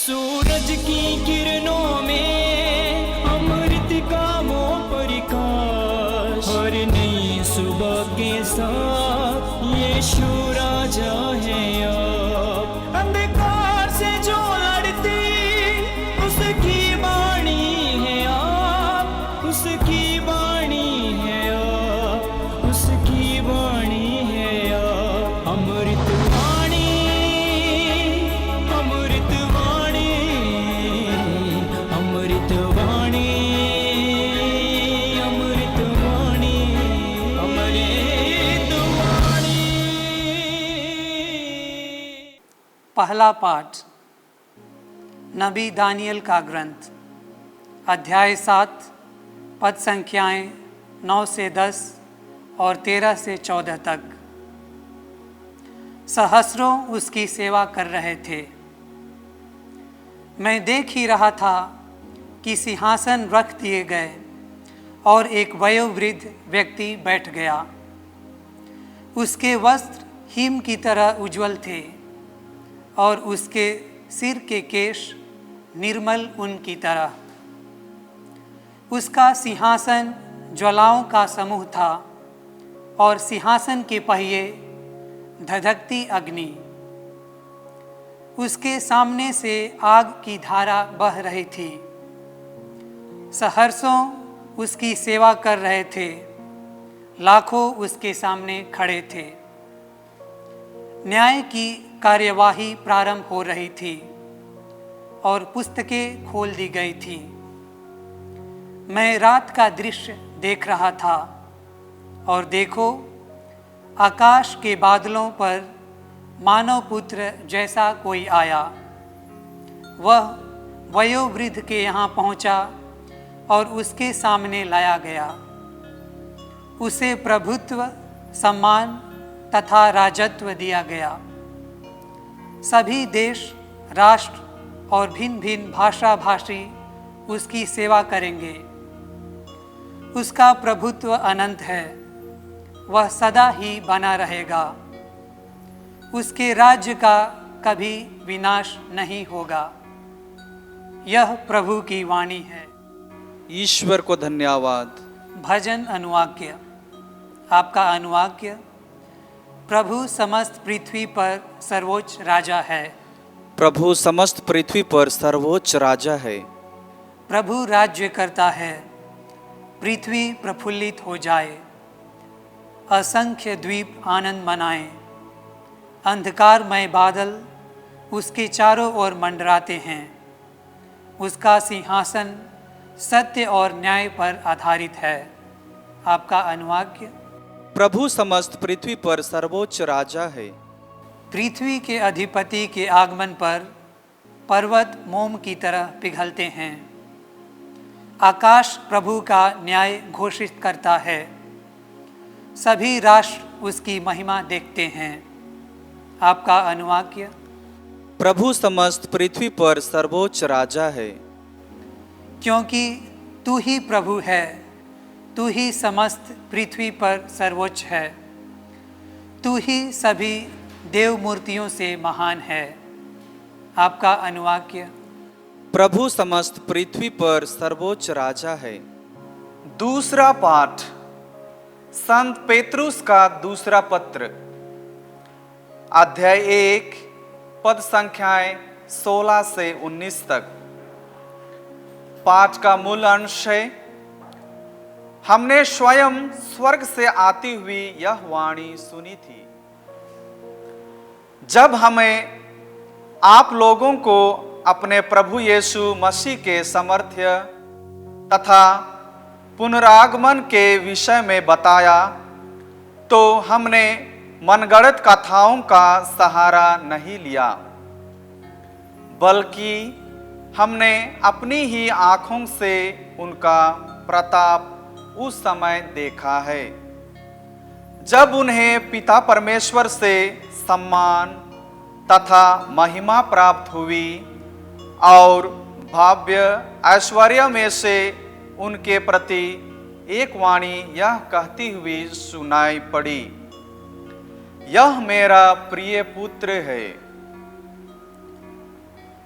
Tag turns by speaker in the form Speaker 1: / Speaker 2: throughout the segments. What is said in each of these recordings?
Speaker 1: सूरज की किरणों में अमृत का वो प्रकाश, और नई सुबह के साथ यीशु राजा है अब। अंधकार से जो लड़ती उसकी वाणी है आप, उसकी वाणी है आप, उसकी वाणी है आप। अमृतवाणी, अमृतवाणी, अमृतवाणी, अमृतवाणी, अमृतवाणी।
Speaker 2: पहला पाठ नबी दानियल का ग्रंथ, अध्याय 7, पद संख्याएं 9 से 10 और 13 से 14 तक। सहस्रों उसकी सेवा कर रहे थे। मैं देख ही रहा था कि सिंहासन रख दिए गए और एक वयोवृद्ध व्यक्ति बैठ गया। उसके वस्त्र हिम की तरह उज्जवल थे और उसके सिर के केश निर्मल ऊन की तरह। उसका सिंहासन ज्वालाओं का समूह था और सिंहासन के पहिए धधकती अग्नि। उसके सामने से आग की धारा बह रही थी। सहर्षों उसकी सेवा कर रहे थे, लाखों उसके सामने खड़े थे। न्याय की कार्यवाही प्रारंभ हो रही थी और पुस्तकें खोल दी गई थी। मैं रात का दृश्य देख रहा था और देखो, आकाश के बादलों पर मानव पुत्र जैसा कोई आया। वह वयोवृद्ध के यहाँ पहुँचा और उसके सामने लाया गया। उसे प्रभुत्व, सम्मान तथा राजत्व दिया गया। सभी देश, राष्ट्र और भिन्न भिन्न भाषा भाषी उसकी सेवा करेंगे। उसका प्रभुत्व अनंत है, वह सदा ही बना रहेगा। उसके राज्य का कभी विनाश नहीं होगा। यह प्रभु की वाणी है।
Speaker 3: ईश्वर को धन्यवाद।
Speaker 2: भजन अनुवाक्य। आपका अनुवाक्य। प्रभु समस्त पृथ्वी पर सर्वोच्च राजा है।
Speaker 3: प्रभु समस्त पृथ्वी पर सर्वोच्च राजा है।
Speaker 2: प्रभु राज्य करता है, पृथ्वी प्रफुल्लित हो जाए। असंख्य द्वीप आनंद मनाएं। अंधकारमय बादल उसके चारों ओर मंडराते हैं। उसका सिंहासन सत्य और न्याय पर आधारित है। आपका अनुवाक्य।
Speaker 3: प्रभु समस्त पृथ्वी पर सर्वोच्च राजा है।
Speaker 2: पृथ्वी के अधिपति के आगमन पर पर्वत मोम की तरह पिघलते हैं। आकाश प्रभु का न्याय घोषित करता है। सभी राष्ट्र उसकी महिमा देखते हैं। आपका अनुवाक्य।
Speaker 3: प्रभु समस्त पृथ्वी पर सर्वोच्च राजा है।
Speaker 2: क्योंकि तू ही प्रभु है, तू ही समस्त पृथ्वी पर सर्वोच्च है। तू ही सभी देव मूर्तियों से महान है। आपका अनुवाक्य।
Speaker 3: प्रभु समस्त पृथ्वी पर सर्वोच्च राजा है।
Speaker 4: दूसरा पाठ संत पेतरुस का दूसरा पत्र, अध्याय 1, पद संख्याएं 16 से 19 तक। पाठ का मूल अंश है, हमने स्वयं स्वर्ग से आती हुई यह वाणी सुनी थी, जब हमें आप लोगों को अपने प्रभु यीशु मसीह के सामर्थ्य तथा पुनरागमन के विषय में बताया, तो हमने मनगढ़ंत कथाओं का सहारा नहीं लिया, बल्कि हमने अपनी ही आँखों से उनका प्रताप उस समय देखा है, जब उन्हें पिता परमेश्वर से सम्मान तथा महिमा प्राप्त हुई और भव्य ऐश्वर्य में से उनके प्रति एक वाणी यह कहती हुई सुनाई पड़ी, यह मेरा प्रिय पुत्र है,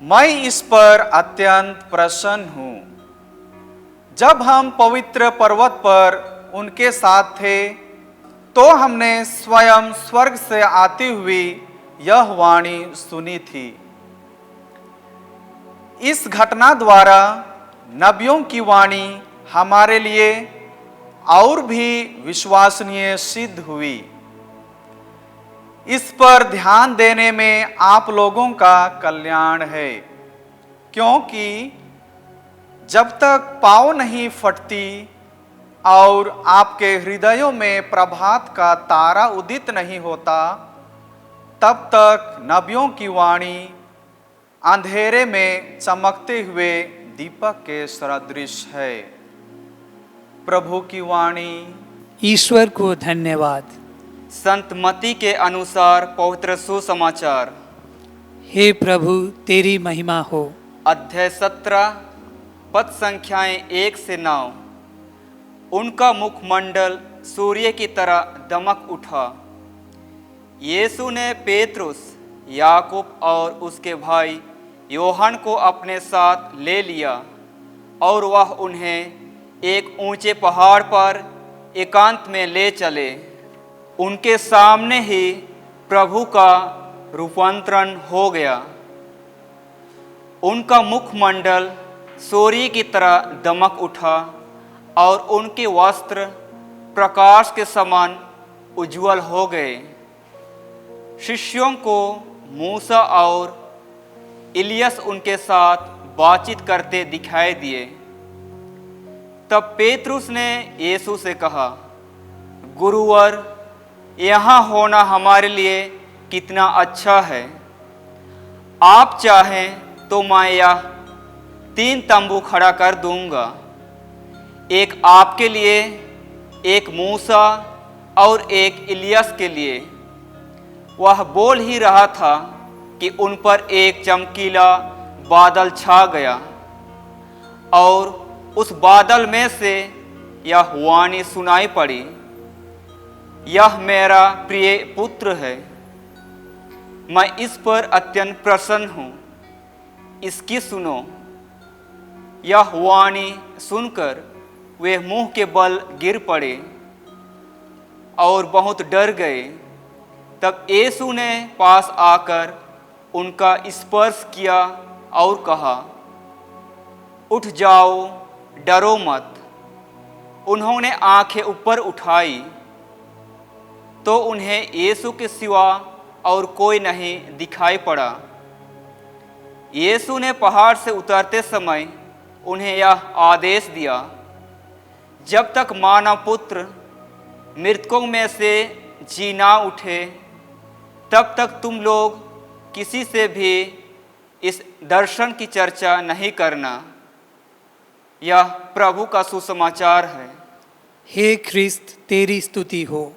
Speaker 4: मैं इस पर अत्यंत प्रसन्न हूं। जब हम पवित्र पर्वत पर उनके साथ थे तो हमने स्वयं स्वर्ग से आती हुई यह वाणी सुनी थी। इस घटना द्वारा नबियों की वाणी हमारे लिए और भी विश्वसनीय सिद्ध हुई। इस पर ध्यान देने में आप लोगों का कल्याण है, क्योंकि जब तक पाँव नहीं फटती और आपके हृदयों में प्रभात का तारा उदित नहीं होता, तब तक नबियों की वाणी अंधेरे में चमकते हुए दीपक के सदृश है। प्रभु की वाणी।
Speaker 2: ईश्वर को धन्यवाद।
Speaker 5: संत मती के अनुसार पवित्र सुसमाचार।
Speaker 2: हे प्रभु, तेरी महिमा हो।
Speaker 5: अध्याय 17 पद संख्याएं 1 से 9। उनका मुखमंडल सूर्य की तरह दमक उठा। यीशु ने पेतरुस, याकूब और उसके भाई योहन को अपने साथ ले लिया और वह उन्हें एक ऊंचे पहाड़ पर एकांत में ले चले। उनके सामने ही प्रभु का रूपांतरण हो गया। उनका मुखमंडल सूर्य की तरह दमक उठा और उनके वस्त्र प्रकाश के समान उज्जवल हो गए। शिष्यों को मूसा और इलियस उनके साथ बातचीत करते दिखाई दिए। तब पेतरुस ने यीशु से कहा, गुरुवर, यहाँ होना हमारे लिए कितना अच्छा है। आप चाहें तो मैं यह 3 तंबू खड़ा कर दूंगा, एक आपके लिए, एक मूसा और एक इलियस के लिए। वह बोल ही रहा था कि उन पर एक चमकीला बादल छा गया और उस बादल में से यह वाणी सुनाई पड़ी, यह मेरा प्रिय पुत्र है, मैं इस पर अत्यंत प्रसन्न हूँ, इसकी सुनो। यह वाणी सुनकर वे मुंह के बल गिर पड़े और बहुत डर गए। तब यीशु ने पास आकर उनका स्पर्श किया और कहा, उठ जाओ, डरो मत। उन्होंने आंखें ऊपर उठाई तो उन्हें यीशु के सिवा और कोई नहीं दिखाई पड़ा। यीशु ने पहाड़ से उतरते समय उन्हें यह आदेश दिया, जब तक मानव पुत्र मृतकों में से जी ना उठे, तब तक तुम लोग किसी से भी इस दर्शन की चर्चा नहीं करना। यह प्रभु का सुसमाचार है।
Speaker 2: हे ख्रिस्त, तेरी स्तुति हो।